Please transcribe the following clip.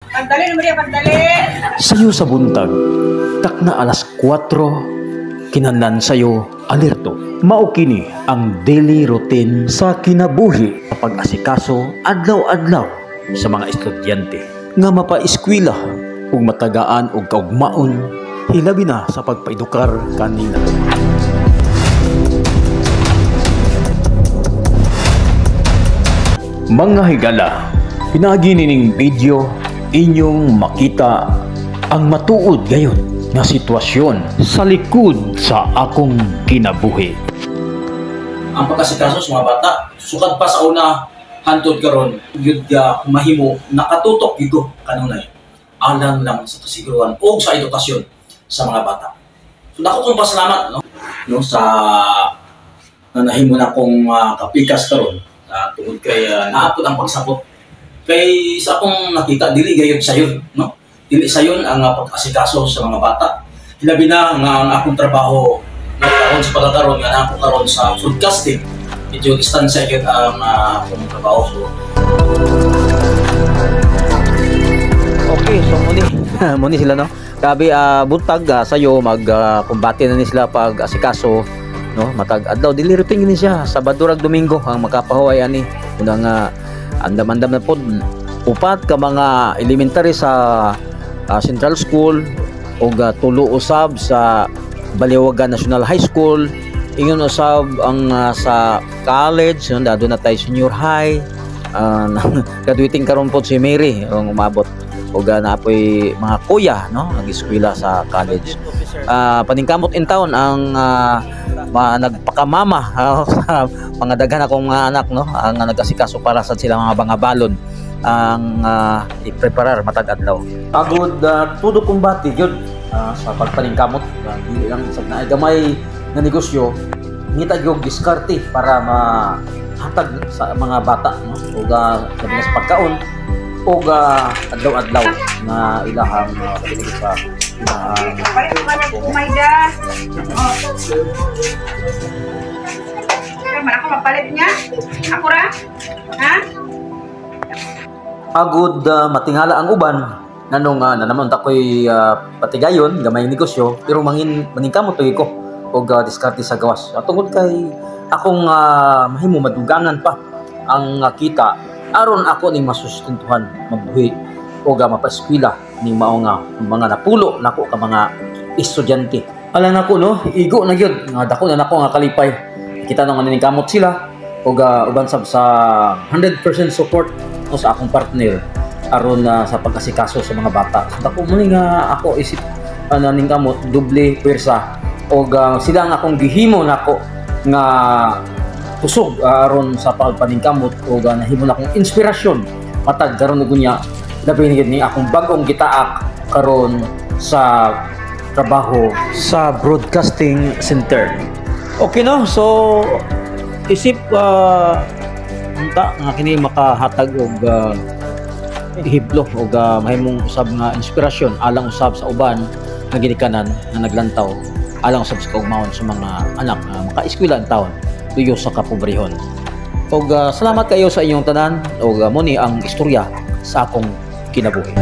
Pagdali naman yan, pagdali. Sayo sa buntag, tak na alas 4, kinahanglan sayo alerto. Mao kini ang daily routine sa kinabuhi kapag asikaso adlaw-adlaw sa mga estudyante nga mapa-eskwela ug matagaan og kaugmaon hilabi na sa pagpaedukar kanila. Mga higala, pinagi nining video inyong makita ang matuod gayon nga sitwasyon sa likod sa akong kinabuhi. Ang pagkasikaso sa mga bata, sukad pa sa una hantod karon gyud mahimo nakatutok dito kanunay alang lang sa kasiguruhan o sa edukasyon sa mga bata. So dako kong pasalamat no sa nahimo na kong kapikas karon tungod kay naapod ang pagsabot kay sa akong nakita dili gayud sayon no, dili sayon ang pag-asikaso sa mga bata. Hilabi na nga ang akong trabaho karon sa pagkakaroon nga ako karon sa broadcasting, medyo distansya gyud ang akong trabaho. So okay, so muni sila no. Grabe buntag sayo kumbati na ni sila pag asikaso no, matag adlaw dili routine ni siya Sabado rag Domingo ang makapahuway ani una nga andam-andam na pod upat ka mga elementary sa Central School ug tulo usab sa Baliwagan National High School, ingon usab ang sa college no, dado na tay senior high, graduating karon pod si Mary ang umabot ug naapoy mga kuya no nag-eskwela sa college. Paningkamot in town ang nagpakamama sa mga daghan akong mga anak no ang nag-asikaso para sa sila mga bangabalon ang i-preparar matag adlaw. Pagod tudo kumbati gyud sa pagpaningkamot dili lang sa gamay nga negosyo ngita gyud diskarte para mahatag sa mga bata no ug labi na sa pagkaon ug adlaw-adlaw na ilahang sa Umayda. Kaman ako mapalit niya? Ako ra? Ha? Agud matingala ang uban nanong naman takoy patigayon gamay negosyo pero maningkamot to ko og diskarte sa gawas tungod kay akong mahimo madugangan pa ang kita aron ako ning masustentuhan mabuhi o mapa-eskwela ning mao nga mga napulo nako ka mga estudyante. Ala nako no, igo na gyud nga dako na nako nga kalipay. Kita nang maningkamot sila o uban sab sa 100% support o sa akong partner aron sa pagkasikaso sa mga bata. Dako mo nga ako isip naningkamot doble pwersa o sila ang akong gihimo nako nga kusog aron sa pagpaningkamot o nahimo na akong inspirasyon matag karon gunya labi ni akong bagong gitaak karon sa trabaho sa broadcasting center. Okay no, so isip unta nga kini makahatag og hiblo og mahimong usab nga inspirasyon alang usab sa uban nga ginikanan nga naglantaw alang usab sa kaugmaon sa mga anak nga maka-eskwela ang taon tuyo sa kapobrehon. Og salamat kayo sa inyong tanan og muni ang istorya sa akong kinabuhi.